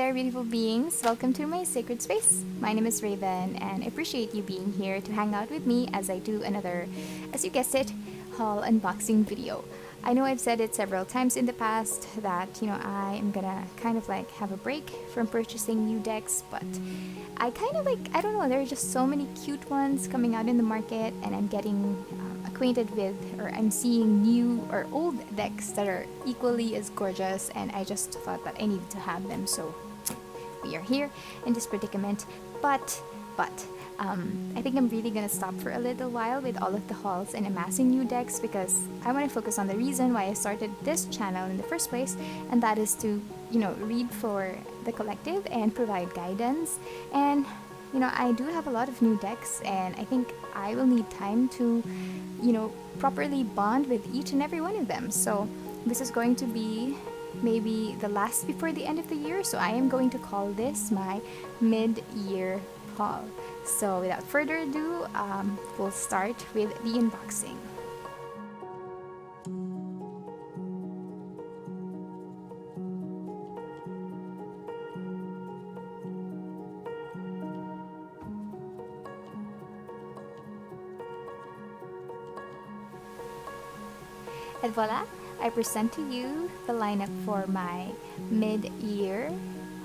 there, beautiful beings. Welcome to my sacred space. My name is Raven, and I appreciate you being here to hang out with me as I do another, as you guessed it, haul unboxing video. I know I've said it several times in the past that, I am gonna kind of like have a break from purchasing new decks, but I kind of like, I don't know, there are just so many cute ones coming out in the market, and I'm getting acquainted with, or I'm seeing new or old decks that are equally as gorgeous, and I just thought that I needed to have them, so we are here in this predicament. But I think I'm really gonna stop for a little while with all of the hauls and amassing new decks, because I want to focus on the reason why I started this channel in the first place, and that is to, read for the collective and provide guidance. And I do have a lot of new decks, and I think I will need time to, properly bond with each and every one of them. So this is going to be maybe the last before the end of the year, so I am going to call this my mid-year haul. So without further ado, we'll start with the unboxing. And voila, I present to you the lineup for my mid-year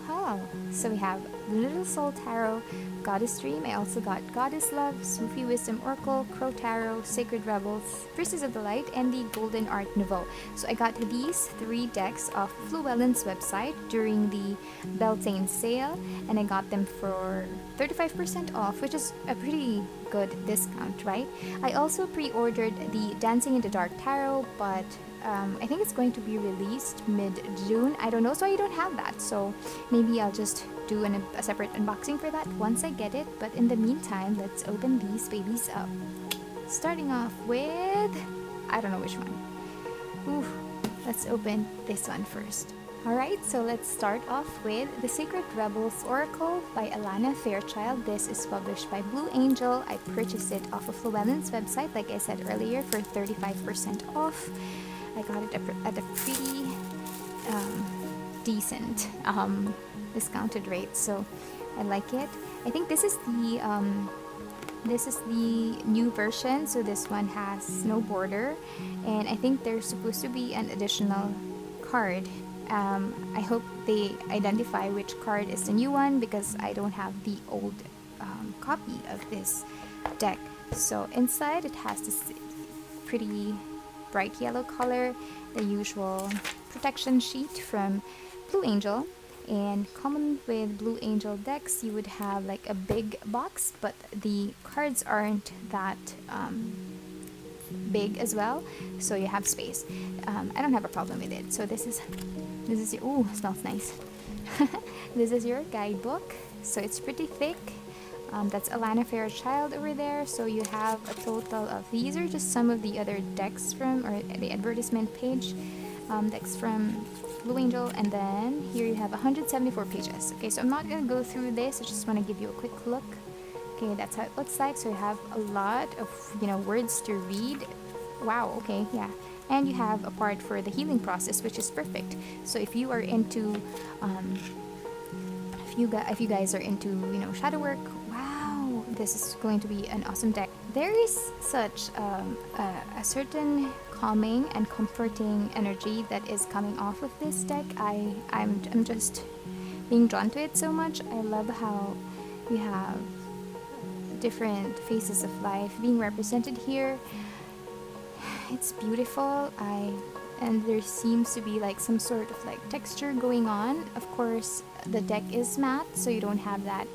haul. So we have Little Soul Tarot, Goddess Dream. I also got Goddess Love, Sufi Wisdom Oracle, Crow Tarot, Sacred Rebels, Priestess of the Light, and the Golden Art Nouveau. So I got these 3 decks off Llewellyn's website during the Beltane sale, and I got them for 35% off, which is a pretty good discount, right? I also pre-ordered the Dancing in the Dark Tarot, but I think it's going to be released mid-June. I don't know, so I don't have that. So maybe I'll just do a separate unboxing for that once I get it. But in the meantime, let's open these babies up. Starting off with, I don't know which one. Ooh, let's open this one first. Alright, so let's start off with the Sacred Rebels Oracle by Alana Fairchild. This is published by Blue Angel. I purchased it off of Llewellyn's website, like I said earlier, for 35% off. I got it at a pretty decent discounted rate, so I like it. I think this is the new version, so this one has no border, and I think there's supposed to be an additional card. I hope they identify which card is the new one, because I don't have the old copy of this deck. So inside it has this pretty bright yellow color, the usual protection sheet from Blue Angel. And common with Blue Angel decks, you would have like a big box, but the cards aren't that big as well, so you have space. I don't have a problem with it. So this is your, ooh, smells nice. This is your guidebook, so it's pretty thick. That's Alana Fairchild over there. So you have a total of, these are just some of the other decks from, or the advertisement page, decks from Blue Angel, and then here you have 174 pages. Okay, so I'm not gonna go through this, I just want to give you a quick look. Okay, that's how it looks like. So you have a lot of, words to read. Wow, okay, yeah. And you have a part for the healing process, which is perfect. So if you are into, if you guys are into, shadow work, wow, this is going to be an awesome deck. There is such a certain calming and comforting energy that is coming off of this deck. I'm just being drawn to it so much. I love how you have different phases of life being represented here. It's beautiful. And there seems to be like some sort of like texture going on. Of course, the deck is matte, so you don't have that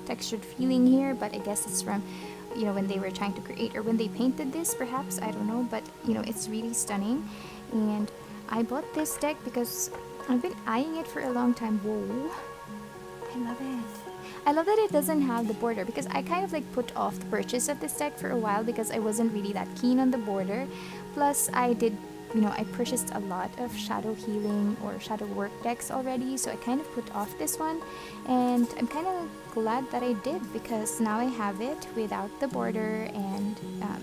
textured feeling here, but I guess it's from, when they were trying to create, or when they painted this, perhaps, I don't know, but it's really stunning. And I bought this deck because I've been eyeing it for a long time. Whoa, I love it. I love that it doesn't have the border, because I kind of like put off the purchase of this deck for a while because I wasn't really that keen on the border. Plus I did, I purchased a lot of shadow healing or shadow work decks already, so I kind of put off this one, and I'm kind of glad that I did, because now I have it without the border, and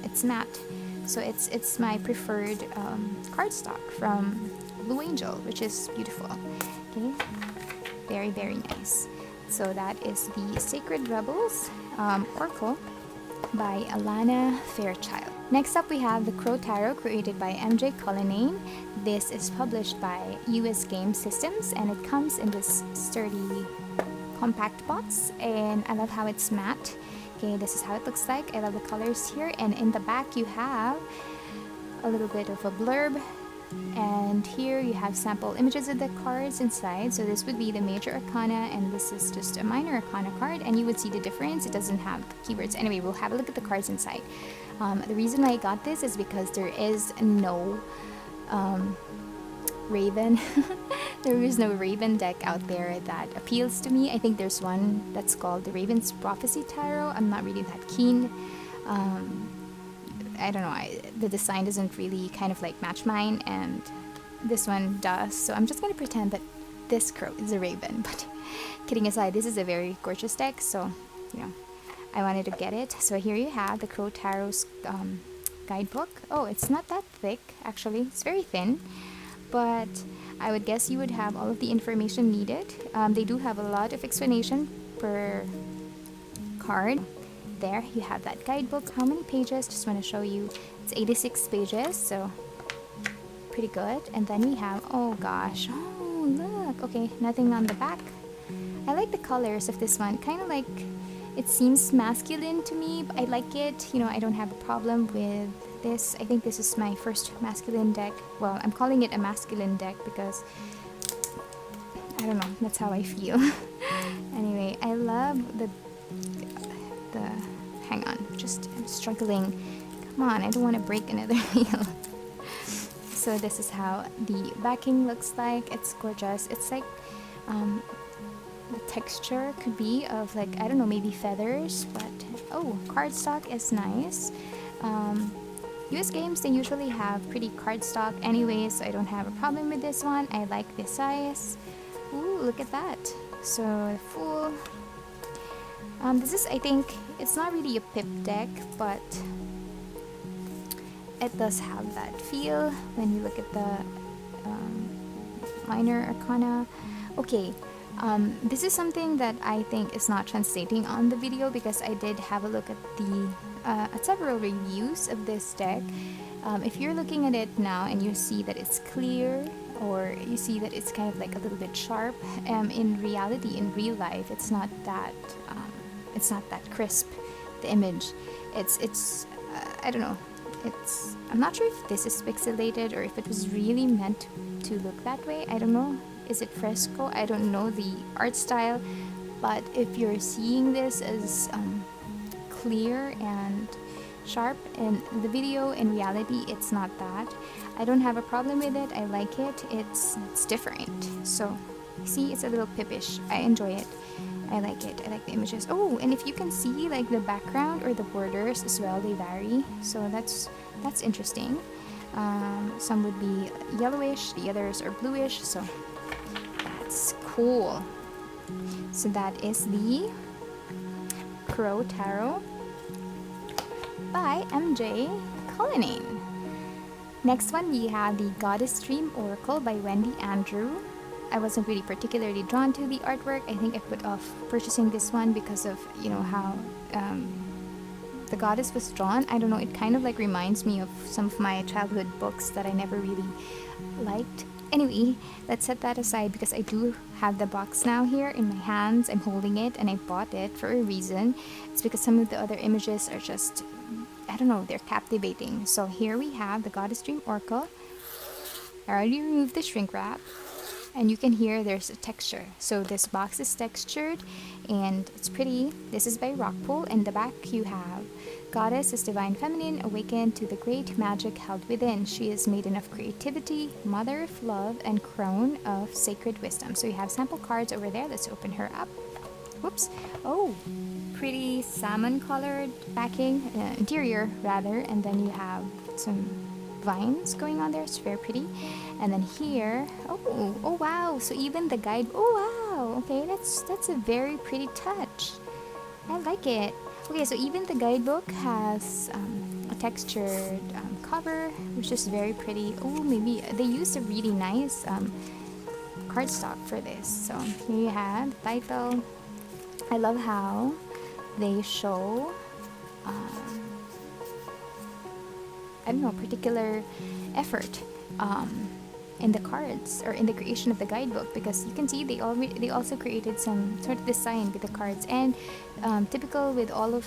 it's matte, so it's my preferred cardstock from Blue Angel, which is beautiful. Okay, very, very nice. So that is the Sacred Rebels Oracle by Alana Fairchild. Next up, we have the Crow Tarot, created by MJ Cullinane. This is published by US Game Systems, and it comes in this sturdy, compact box, and I love how it's matte. Okay, this is how it looks like. I love the colors here, and in the back you have a little bit of a blurb, and here you have sample images of the cards inside. So this would be the major arcana, and this is just a minor arcana card, and you would see the difference. It doesn't have keywords. Anyway, we'll have a look at the cards inside. The reason why I got this is because there is no Raven. There is no Raven deck out there that appeals to me. I think there's one that's called the Raven's Prophecy Tarot. I'm not really that keen. I don't know, the design doesn't really kind of like match mine, and this one does. So I'm just going to pretend that this crow is a raven. But kidding aside, this is a very gorgeous deck, so you know, I wanted to get it. So here you have the Crow Tarot's guidebook. Oh, it's not that thick, actually. It's very thin, but I would guess you would have all of the information needed. They do have a lot of explanation per card. There you have that guidebook. How many pages? Just want to show you. It's 86 pages, so pretty good. And then we have, oh gosh, oh look, okay, nothing on the back. I like the colors of this one, kind of like, it seems masculine to me, but I like it. You know, I don't have a problem with this. I think this is my first masculine deck. Well, I'm calling it a masculine deck because I don't know, that's how I feel. Anyway, I love the hang on, I'm struggling. Come on, I don't want to break another wheel. So this is how the backing looks like. It's gorgeous. It's like the texture could be of, like, I don't know, maybe feathers, but oh, cardstock is nice. US games, they usually have pretty cardstock anyways, so I don't have a problem with this one. I like this size. Ooh, look at that. So full. This is, I think, it's not really a pip deck, but it does have that feel when you look at the minor arcana. Okay, this is something that I think is not translating on the video, because I did have a look at the at several reviews of this deck. If you're looking at it now and you see that it's clear, or you see that it's kind of like a little bit sharp, in reality, in real life, it's not that crisp. The image, it's I don't know. I'm not sure if this is pixelated or if it was really meant to look that way. I don't know. Is it fresco? I don't know the art style, but if you're seeing this as clear and sharp in the video, in reality, it's not that. I don't have a problem with it. I like it. It's different. So, see, it's a little pippish. I enjoy it. I like it. I like the images. Oh, and if you can see, like, the background or the borders as well, they vary. So that's interesting. Some would be yellowish, the others are bluish. So that's cool. So that is the Crow Tarot by MJ Cullinane. Next one, we have the Goddess Dream Oracle by Wendy Andrew. I wasn't really particularly drawn to the artwork. I think I put off purchasing this one because of, you know, how the goddess was drawn. I don't know, it kind of like reminds me of some of my childhood books that I never really liked. Anyway, let's set that aside because I do have the box now here in my hands. I'm holding it and I bought it for a reason. It's because some of the other images are just, I don't know, they're captivating. So here we have the Goddess Dream Oracle. I already removed the shrink wrap. And you can hear there's a texture. So this box is textured and it's pretty. This is by Rockpool. In the back you have Goddess is divine feminine, awakened to the great magic held within. She is maiden of creativity, mother of love, and crone of sacred wisdom. So you have sample cards over there. Let's open her up. Whoops. Oh, pretty salmon colored backing, interior rather. And then you have some vines going on there. It's very pretty. And then here, oh wow, so even the guide, oh wow, okay, that's a very pretty touch. I like it. Okay, so even the guidebook has a textured cover, which is very pretty. Oh, maybe they used a really nice cardstock for this. So here you have the title. I love how they show I don't know, particular effort in the cards or in the creation of the guidebook, because you can see they also created some sort of design with the cards, and typical with all of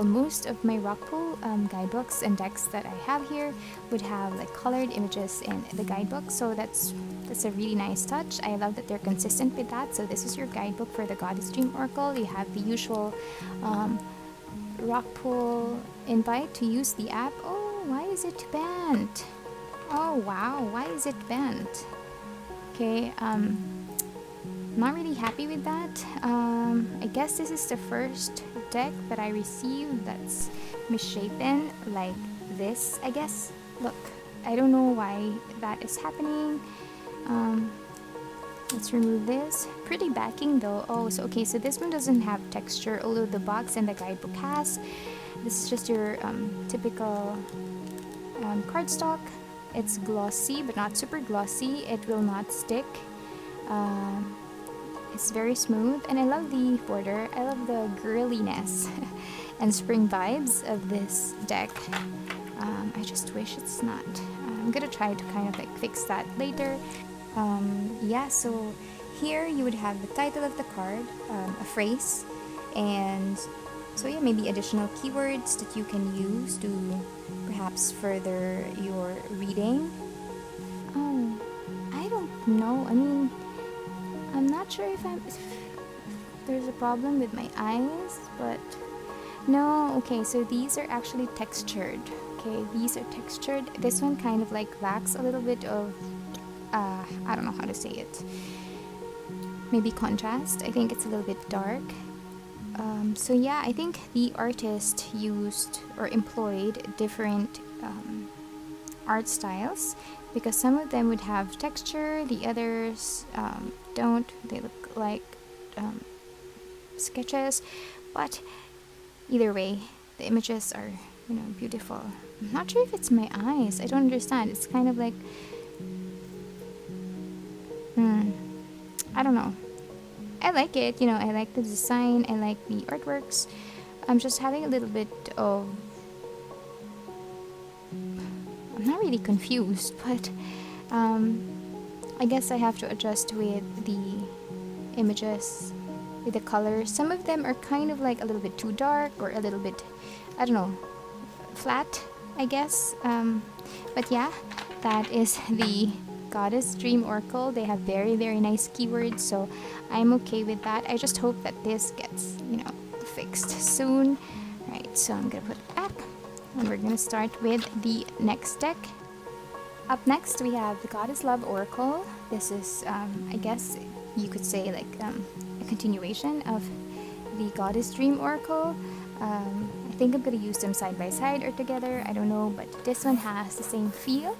most of my rock pool guidebooks and decks that I have here would have like colored images in the guidebook. So that's a really nice touch. I love that they're consistent with that. So this is your guidebook for the Goddess Dream Oracle. You have the usual rock pool invite to use the app. Oh, why is it banned? Oh wow, why is it banned? Okay, not really happy with that. I guess this is the first deck that I received that's misshapen like this, I guess. Look, I don't know why that is happening. Let's remove this. Pretty backing though. Oh, so okay, so this one doesn't have texture, although the box and the guidebook has. This is just your typical cardstock. It's glossy, but not super glossy. It will not stick. It's very smooth, and I love the border. I love the girliness and spring vibes of this deck. I just wish it's not. I'm gonna try to kind of like fix that later. Yeah, so here you would have the title of the card, a phrase, and so yeah, maybe additional keywords that you can use to perhaps further your reading. Oh, I don't know. I mean, I'm not sure if there's a problem with my eyes, but no. Okay, so these are actually textured. Okay, these are textured. This one kind of like lacks a little bit of I don't know how to say it. Maybe contrast. I think it's a little bit dark. So yeah, I think the artist used or employed different art styles, because some of them would have texture, the others don't. They look like sketches, but either way, the images are, you know, beautiful. I'm not sure if it's my eyes. I don't understand. It's kind of like I don't know. I like it, you know, I like the design, I like the artworks. I'm just having a little bit of... I'm not really confused, but I guess I have to adjust with the images, with the colors. Some of them are kind of like a little bit too dark or a little bit, I don't know, flat, I guess. But yeah, that is the Goddess Dream Oracle. They have very, very nice keywords, so I'm okay with that. I just hope that this gets, you know, fixed soon. Right, so I'm gonna put it back, and we're gonna start with the next deck. Up next, we have the Goddess Love Oracle. This is, I guess you could say, like a continuation of the Goddess Dream Oracle. I think I'm gonna use them side by side or together. I don't know, but this one has the same feel.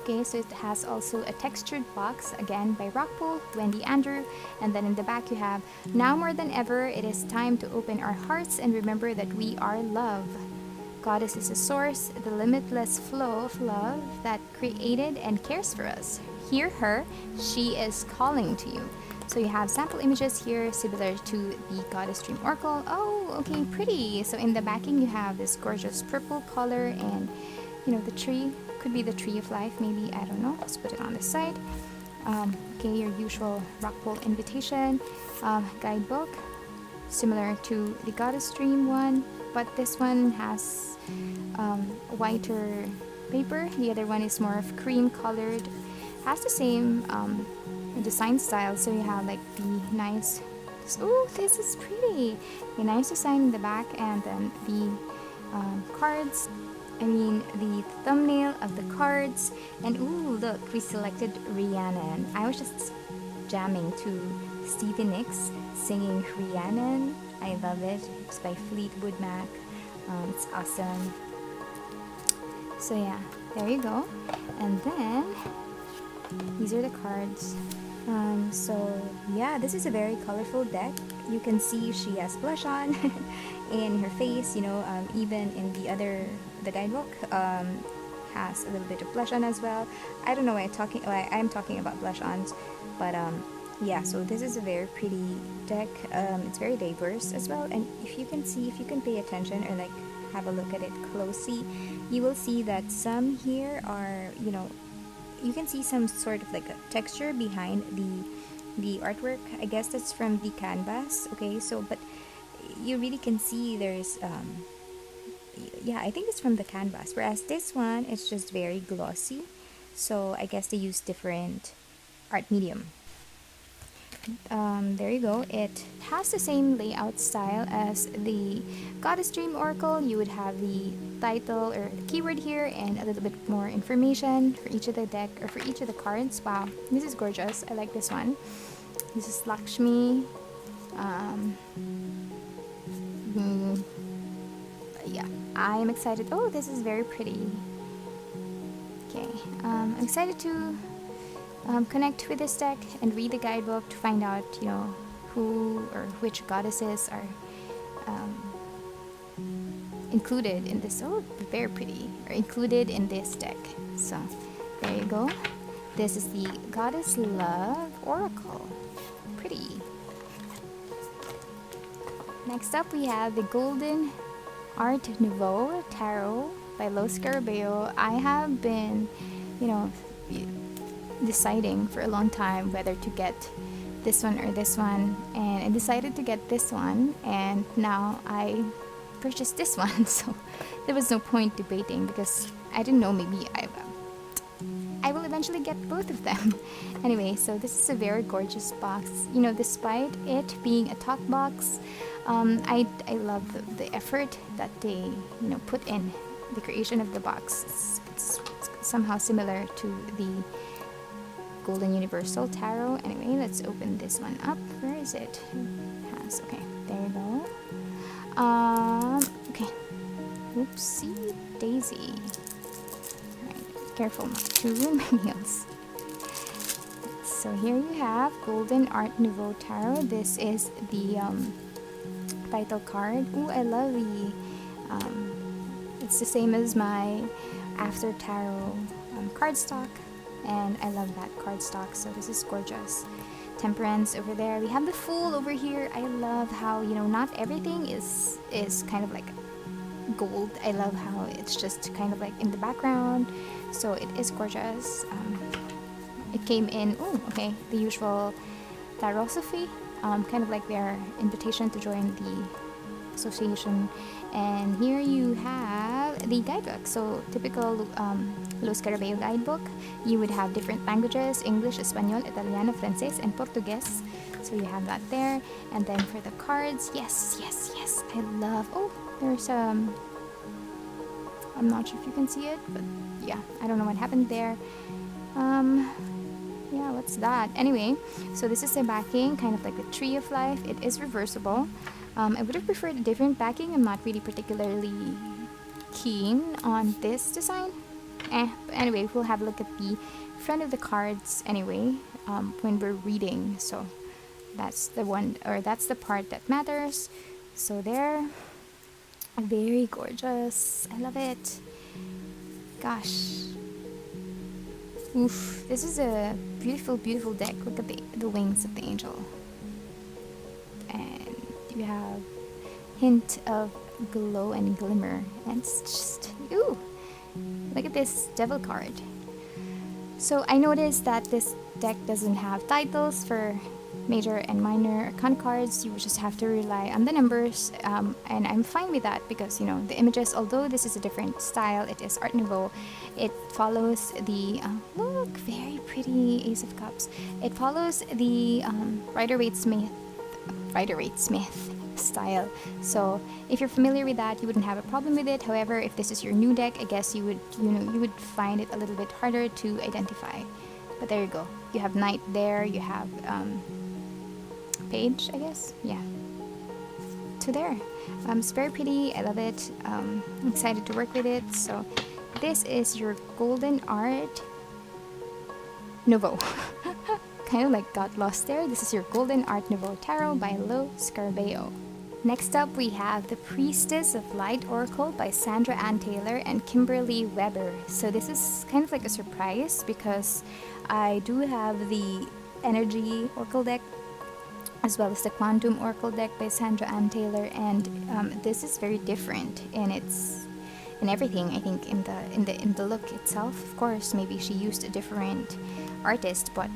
Okay, so it has also a textured box, again by Rockpool, Wendy Andrew, and then in the back you have, now more than ever, it is time to open our hearts and remember that we are love. Goddess is a source, the limitless flow of love that created and cares for us. Hear her, she is calling to you. So you have sample images here similar to the Goddess Dream Oracle. Oh, okay, pretty. So in the backing you have this gorgeous purple color, and you know, the tree could be the tree of life, maybe, I don't know. Let's put it on the side. Okay, your usual Rockpool invitation guidebook, similar to the Goddess Dream one, but this one has whiter paper. The other one is more of cream colored, has the same design style. So you have like the nice, oh, this is pretty, a nice design in the back, and then the cards, I mean the thumbnail of the cards. And ooh, look, we selected Rhiannon. I was just jamming to Stevie Nicks singing Rhiannon. I love it. It's by Fleetwood Mac. It's awesome. So yeah, there you go. And then these are the cards. So yeah, this is a very colorful deck. You can see she has blush on in her face, you know, even in the guidebook. has a little bit of blush on as well. I don't know why I'm talking about blush ons, but yeah, so this is a very pretty deck. It's very diverse as well, and if you can pay attention or like have a look at it closely, you will see that some here are, you can see some sort of like a texture behind the artwork. I guess that's from the canvas. Okay, so but you really can see there's yeah, I think it's from the canvas, whereas this one is just very glossy, so I guess they use different art medium. There you go. It has the same layout style as the Goddess Dream Oracle. You would have the title or the keyword here and a little bit more information for each of the deck or for each of the cards. Wow, this is gorgeous. I like this one. This is Lakshmi. Yeah, I'm excited. Oh, this is very pretty. Okay, I'm excited to connect with this deck and read the guidebook to find out, who or which goddesses are included in this. Oh, very pretty. Or included in this deck. So, there you go. This is the Goddess Love Oracle. Pretty. Next up, we have the Golden Art Nouveau Tarot by Lo Scarabeo. I have been, deciding for a long time whether to get this one or this one, and I decided to get this one, and now I purchased this one. So there was no point debating because I didn't know, maybe I will eventually get both of them. Anyway, so this is a very gorgeous box. Despite it being a talk box, I love the effort that they put in the creation of the box. It's somehow similar to the Golden Universal Tarot. Anyway, let's open this one up. Where is it? Okay, there you go. Okay. Oopsie daisy. Alright, careful not to ruin my nails. So here you have Golden Art Nouveau Tarot. This is the title card. Ooh, I love the it's the same as my After Tarot cardstock, and I love that cardstock, so this is gorgeous. Temperance over there. We have the Fool over here. I love how, not everything is kind of like gold. I love how it's just kind of like in the background, so it is gorgeous. It came in, the usual Tarosophy, kind of like their invitation to join the association. And here you have the guidebook. So typical Lo Scarabeo guidebook, you would have different languages: English, Espanol, Italiano, Frances, and Portuguese. So you have that there. And then for the cards, yes, I love, there's I'm not sure if you can see it, but yeah, I don't know what happened there. Yeah, what's that? Anyway, so this is the backing, kind of like the Tree of Life. It is reversible. I would have preferred a different backing. I'm not really particularly keen on this design. But anyway, we'll have a look at the front of the cards anyway, when we're reading. So that's the one, or that's the part that matters. So they're very gorgeous. I love it. Gosh. Oof, this is a beautiful, beautiful deck. Look at the wings of the angel. And you have hint of glow and glimmer. And it's just, ooh, look at this devil card. So I noticed that this deck doesn't have titles for major and minor arcana cards. You just have to rely on the numbers, and I'm fine with that because the images, although this is a different style, it is Art Nouveau, it follows the look, very pretty Ace of Cups. It follows the Rider-Waite-Smith style. So if you're familiar with that, you wouldn't have a problem with it. However, if this is your new deck, I guess you would find it a little bit harder to identify. But there you go. You have Knight there. You have Page, I guess. Yeah. So there. It's very pretty. I love it. I'm excited to work with it. So this is your Golden Art Nouveau. Kind of like got lost there. This is your Golden Art Nouveau Tarot by Lo Scarabeo. Next up, we have the Priestess of Light Oracle by Sandra Ann Taylor and Kimberly Weber. So this is kind of like a surprise because I do have the Energy Oracle deck as well as the Quantum Oracle deck by Sandra Ann Taylor, and this is very different in everything. I think in the look itself. Of course, maybe she used a different artist, but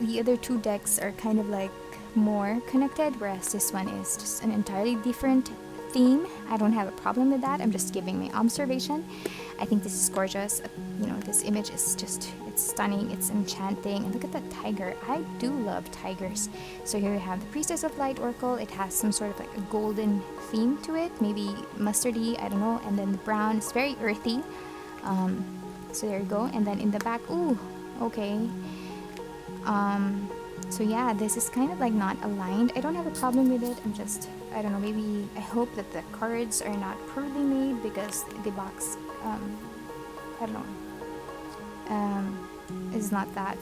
the other two decks are kind of like more connected, whereas this one is just an entirely different theme. I don't have a problem with that. I'm just giving my observation. I think this is gorgeous. This image is just, it's stunning, it's enchanting. And look at that tiger. I do love tigers. So here we have the Priestess of Light Oracle. It has some sort of like a golden theme to it, maybe mustardy, I don't know. And then the brown is very earthy. So there you go. And then in the back, ooh, okay. So yeah, this is kind of like not aligned. I don't have a problem with it. I don't know, maybe I hope that the cards are not poorly made because the box, I don't know, is not that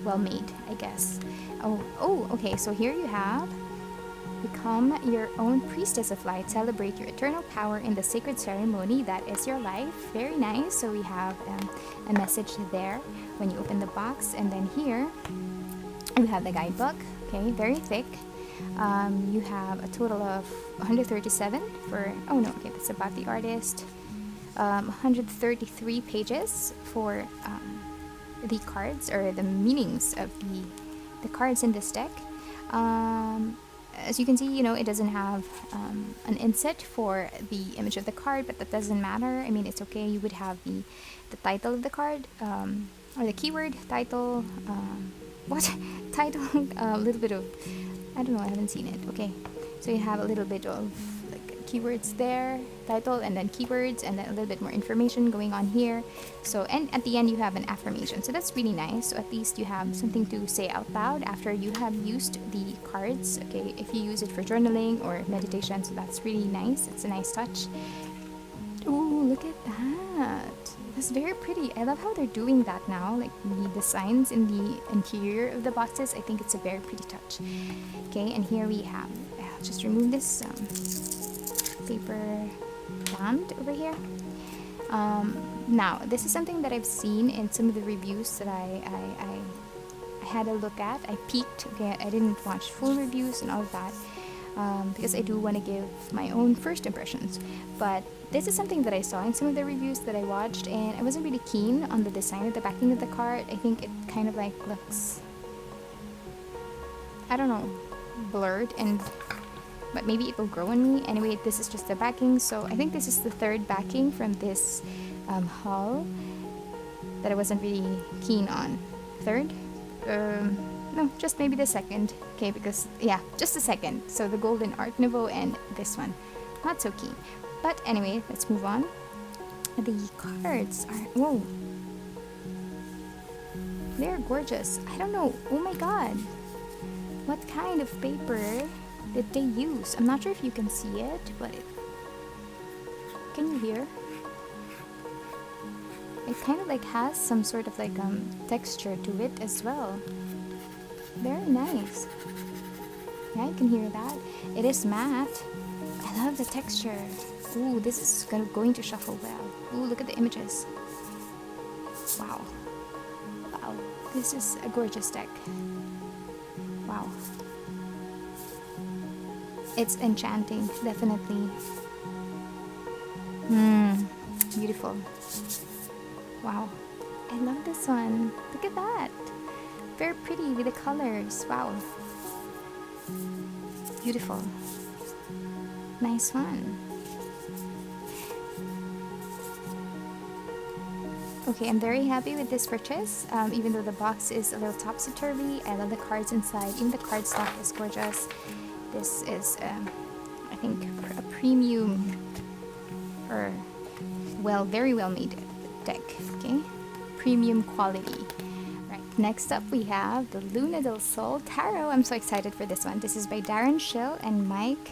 well made, I guess. Oh, okay, so here you have become your own Priestess of Light. Celebrate your eternal power in the sacred ceremony that is your life. Very nice. So we have a message there when you open the box, and then here you have the guidebook. Okay, very thick. You have a total of 137 for, oh no, okay, that's about the artist. 133 pages for the cards, or the meanings of the cards in this deck. As you can see, it doesn't have an inset for the image of the card, but that doesn't matter. I mean, it's okay. You would have the title of the card, or the keyword title, what title, a little bit of, I don't know, I haven't seen it. Okay, so you have a little bit of like keywords there, title, and then keywords, and then a little bit more information going on here. So, and at the end you have an affirmation, so that's really nice. So at least you have something to say out loud after you have used the cards. Okay, if you use it for journaling or meditation, so that's really nice. It's a nice touch. Ooh, look at that. That's very pretty. I love how they're doing that now, like the designs in the interior of the boxes. I think it's a very pretty touch. Okay, and here we have, I'll just remove this paper band over here. Now, this is something that I've seen in some of the reviews that I had a look at. I peeked. Okay, I didn't watch full reviews and all of that. Because I do want to give my own first impressions. But this is something that I saw in some of the reviews that I watched, and I wasn't really keen on the design of the backing of the card. I think it kind of like looks, I don't know, blurred, but maybe it will grow on me. Anyway, this is just the backing, so I think this is the third backing from this haul that I wasn't really keen on. Third? No, just maybe the second. Okay, because, yeah, just the second. So the Golden Art Nouveau and this one. Not so keen. But anyway, let's move on. The cards are, whoa. They're gorgeous. I don't know. Oh my god. What kind of paper did they use? I'm not sure if you can see it, but can you hear? It kind of like has some sort of like texture to it as well. Very nice. Yeah, you can hear that. It is matte. I love the texture. Ooh, this is going to shuffle well. Ooh, look at the images. Wow. Wow. This is a gorgeous deck. Wow. It's enchanting, definitely. Beautiful. Wow. I love this one. Look at that. Very pretty with the colors. Wow. Beautiful. Nice one. Okay, I'm very happy with this purchase. Even though the box is a little topsy-turvy, I love the cards inside. Even the cardstock is gorgeous. This is, I think, a premium, or very well made deck. Okay, premium quality. Next up, we have the Luna del Sol Tarot. I'm so excited for this one. This is by Darren Schill and Mike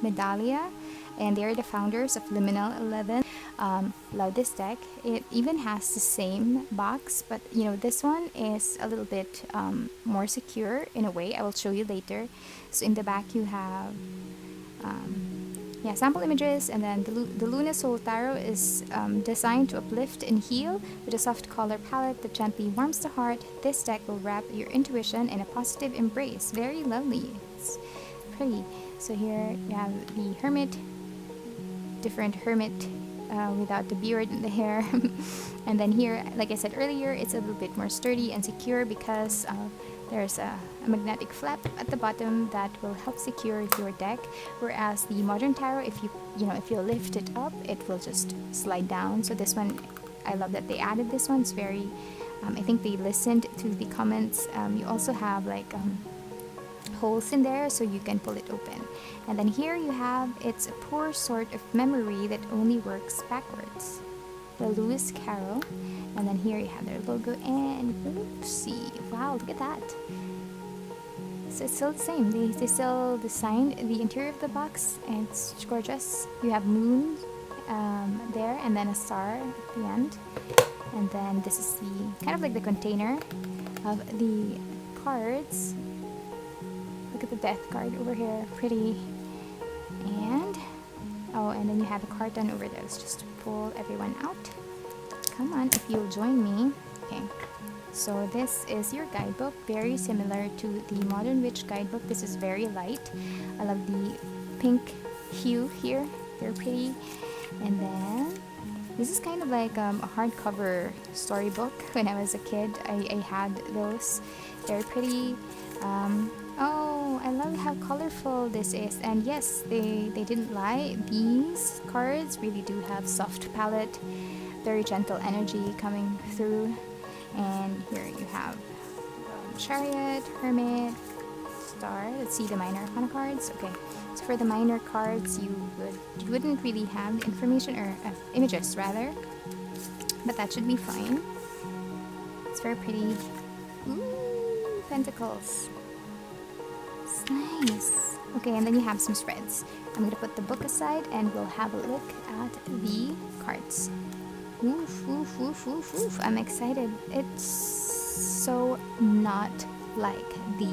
Medallia, and they're the founders of Liminal 11. Love this deck. It even has the same box, but you know, this one is a little bit more secure in a way. I will show you later. So in the back you have sample images, and then the Luna Soul Tarot is designed to uplift and heal with a soft color palette that gently warms the heart. This deck will wrap your intuition in a positive embrace. Very lovely. It's pretty. So here you have the Hermit, different Hermit without the beard and the hair. And then here, like I said earlier, it's a little bit more sturdy and secure because there's a magnetic flap at the bottom that will help secure your deck, whereas the modern tarot, if you lift it up, it will just slide down. So this one, I love that they added this one. It's very I think they listened to the comments. You also have like holes in there so you can pull it open. And then here you have, it's a poor sort of memory that only works backwards, the Lo Scarabeo. And then here you have their logo, and oopsie, wow, look at that. So it's still the same. They still designed the interior of the box, and it's gorgeous. You have moon there, and then a star at the end. And then this is the kind of like the container of the cards. Look at the death card over here, pretty. And and then you have a carton over there. Let's just pull everyone out. Come on, if you'll join me. Okay, so this is your guidebook, very similar to the Modern Witch guidebook. This is very light. I love the pink hue here, very pretty. And then this is kind of like a hardcover storybook. When I was a kid, I had those. Very pretty. Oh, I love how colorful this is. And yes, they didn't lie. These cards really do have soft palette, very gentle energy coming through. And here you have Chariot, Hermit, Star. Let's see the minor arcana cards. Okay, so for the minor cards, you wouldn't really have information, or images rather, but that should be fine. It's very pretty. Ooh, pentacles. It's nice. Okay, and then you have some spreads. I'm gonna put the book aside and we'll have a look at the cards. Oof, oof, oof, oof, oof. I'm excited. It's so not like the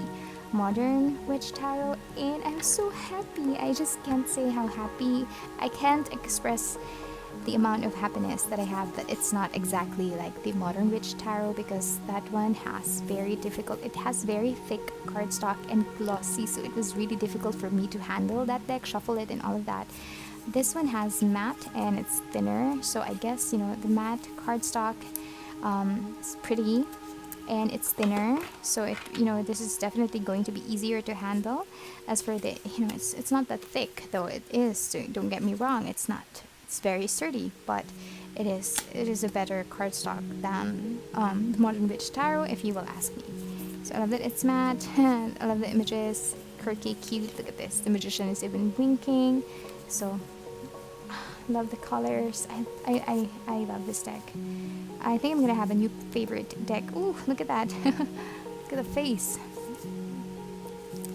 Modern Witch Tarot, and I'm so happy. I just can't say how happy. I can't express the amount of happiness that I have that it's not exactly like the Modern Witch Tarot, because that one has it has very thick cardstock and glossy, so it was really difficult for me to handle that deck, shuffle it and all of that. This one has matte and it's thinner, so I guess, the matte cardstock is pretty and it's thinner, so this is definitely going to be easier to handle. As for the, it's not that thick, though it is, so don't get me wrong, it's very sturdy, but it is a better cardstock than the Modern Witch Tarot, if you will ask me. So I love that it's matte. I love the images, quirky, cute. Look at this, the magician is even winking. So love the colors. I love this deck. I think I'm gonna have a new favorite deck. Ooh, look at that. Look at the face.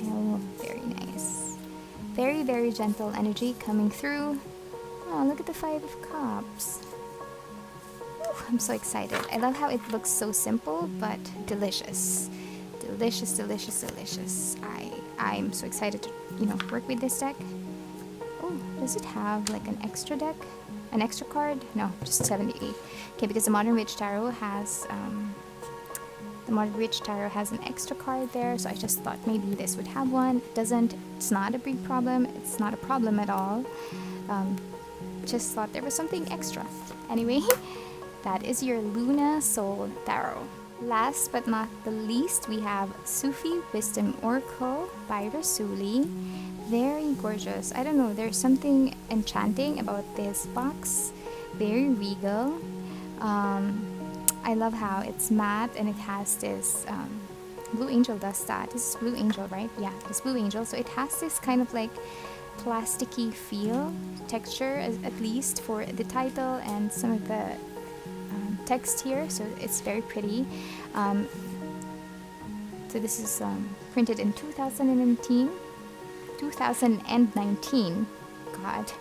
Oh, very nice. Very, very gentle energy coming through. Oh, look at the 5 of Cups. Ooh, I'm so excited. I love how it looks so simple but delicious. Delicious, delicious, delicious. I'm so excited to work with this deck. Oh, does it have like an extra deck? An extra card? No, just 78. Okay, because the Modern Witch Tarot has an extra card there, so I just thought maybe this would have one. It doesn't. It's not a big problem. It's not a problem at all. Just thought there was something extra. Anyway, that is your Luna Soul Tarot. Last but not the least, we have Sufi Wisdom Oracle by Rasuli. Very gorgeous. I don't know, there's something enchanting about this box. Very regal. I love how it's matte and it has this Blue Angel does that. This is Blue Angel, right? Yeah, it's Blue Angel. So it has this kind of like plasticky feel, texture, at least for the title and some of the text here. So it's very pretty. So this is printed in 2019. 2019. God.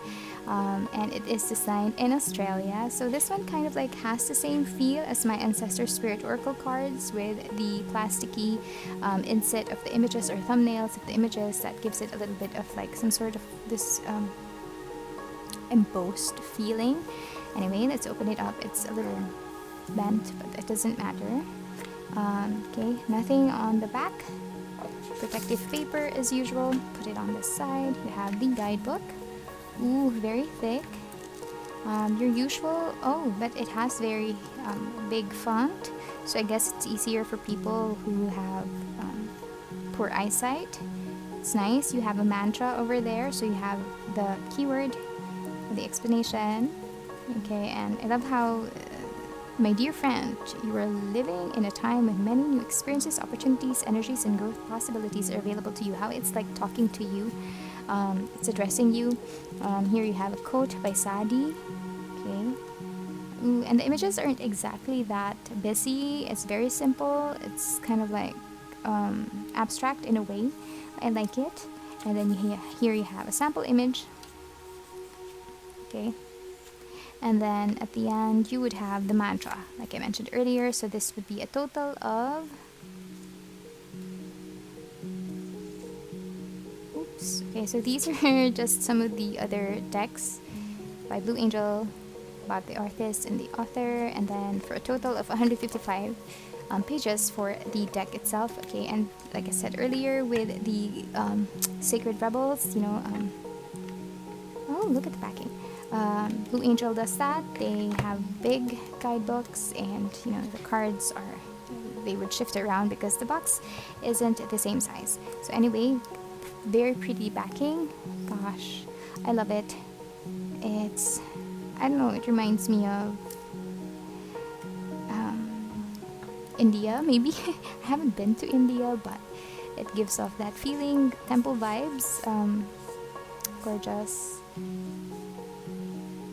And it is designed in Australia. So this one kind of like has the same feel as my Ancestor Spirit Oracle cards, with the plasticky inset of the images or thumbnails of the images that gives it a little bit of like some sort of this embossed feeling. Anyway, let's open it up. It's a little bent, but it doesn't matter. Okay, nothing on the back. Protective paper as usual. Put it on this side. You have the guidebook. Ooh, very thick. Your usual, oh, but it has very big font, so I guess it's easier for people who have poor eyesight. It's nice. You have a mantra over there, so you have the keyword, the explanation. Okay, and I love how, my dear friend, you are living in a time when many new experiences, opportunities, energies, and growth possibilities are available to you. How it's like talking to you. It's addressing you. Here you have a quote by Sadi. Okay. Ooh, and the images aren't exactly that busy. It's very simple. It's kind of like abstract in a way. I like it. And then here you have a sample image. Okay. And then at the end you would have the mantra, like I mentioned earlier. So this would be a total of... Okay, so these are just some of the other decks by Blue Angel about the artist and the author, and then for a total of 155 pages for the deck itself. Okay, and like I said earlier, with the Sacred Rebels, oh, look at the backing. Blue Angel does that. They have big guidebooks, and the cards are, they would shift around because the box isn't the same size. So anyway, very pretty backing. Gosh, I love it. It's, I don't know, it reminds me of India, maybe. I haven't been to India, but it gives off that feeling. Temple vibes. Gorgeous.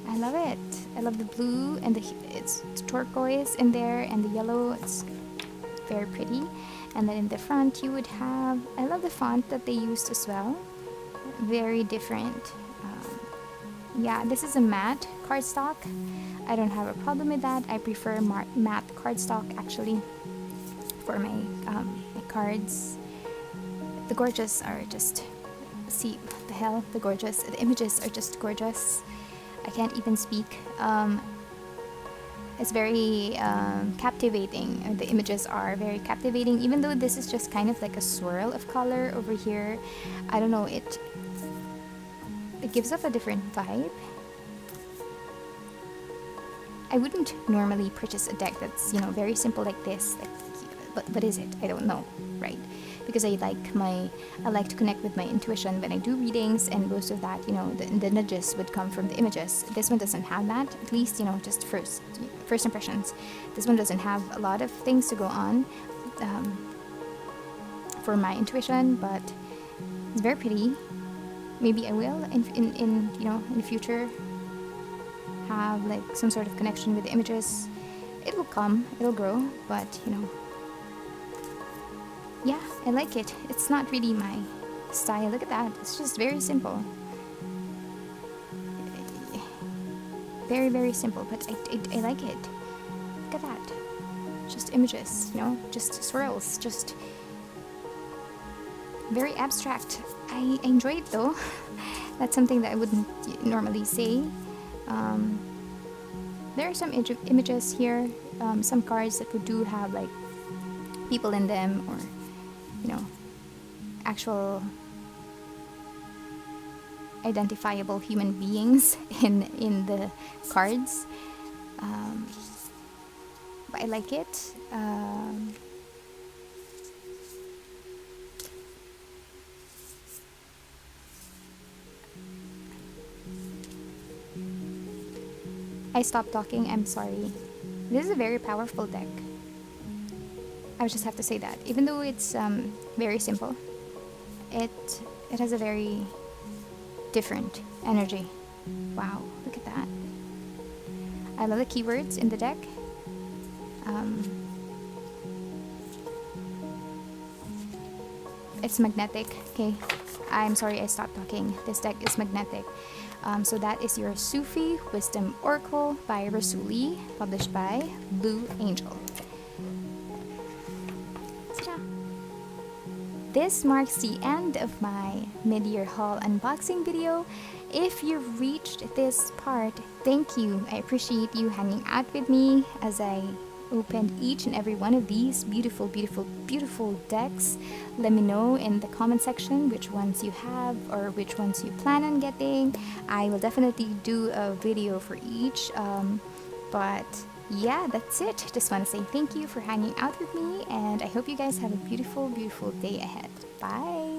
I love it. I love the blue, and it's turquoise in there, and the yellow. It's very pretty. And then in the front you would have, I love the font that they used as well. Very different. Yeah, this is a matte cardstock. I don't have a problem with that. I prefer matte cardstock actually for my cards. The gorgeous are just, see, what the hell, the gorgeous. The images are just gorgeous. I can't even speak. It's very captivating. The images are very captivating, even though this is just kind of like a swirl of color over here. I don't know, it gives off a different vibe. I wouldn't normally purchase a deck that's, very simple like this. But what is it? I don't know, right? Because I like to connect with my intuition when I do readings, and most of that, the nudges would come from the images. This one doesn't have that, at least, just first impressions. This one doesn't have a lot of things to go on for my intuition, but it's very pretty. Maybe I will in the future have like some sort of connection with the images. It will come, it'll grow, but yeah, I like it. It's not really my style. Look at that. It's just very simple. Very, very simple, but I like it. Look at that. Just images, just swirls, just very abstract. I enjoy it though. That's something that I wouldn't normally say. There are some images here, some cards that do have like people in them, or actual identifiable human beings in the cards, but I like it. I stopped talking, I'm sorry. This is a very powerful deck. I would just have to say that. Even though it's very simple, it has a very different energy. Wow, look at that. I love the keywords in the deck. it's magnetic. Okay, I'm sorry I stopped talking. This deck is magnetic. So that is your Sufi Wisdom Oracle by Rasuli, published by Blue Angel. Ta-da! This marks the end of my mid-year haul unboxing video. If you've reached this part, thank you. I appreciate you hanging out with me as I opened each and every one of these beautiful, beautiful, beautiful decks. Let me know in the comment section which ones you have or which ones you plan on getting. I will definitely do a video for each. But yeah, that's it. Just want to say thank you for hanging out with me, and I hope you guys have a beautiful, beautiful day ahead. Bye!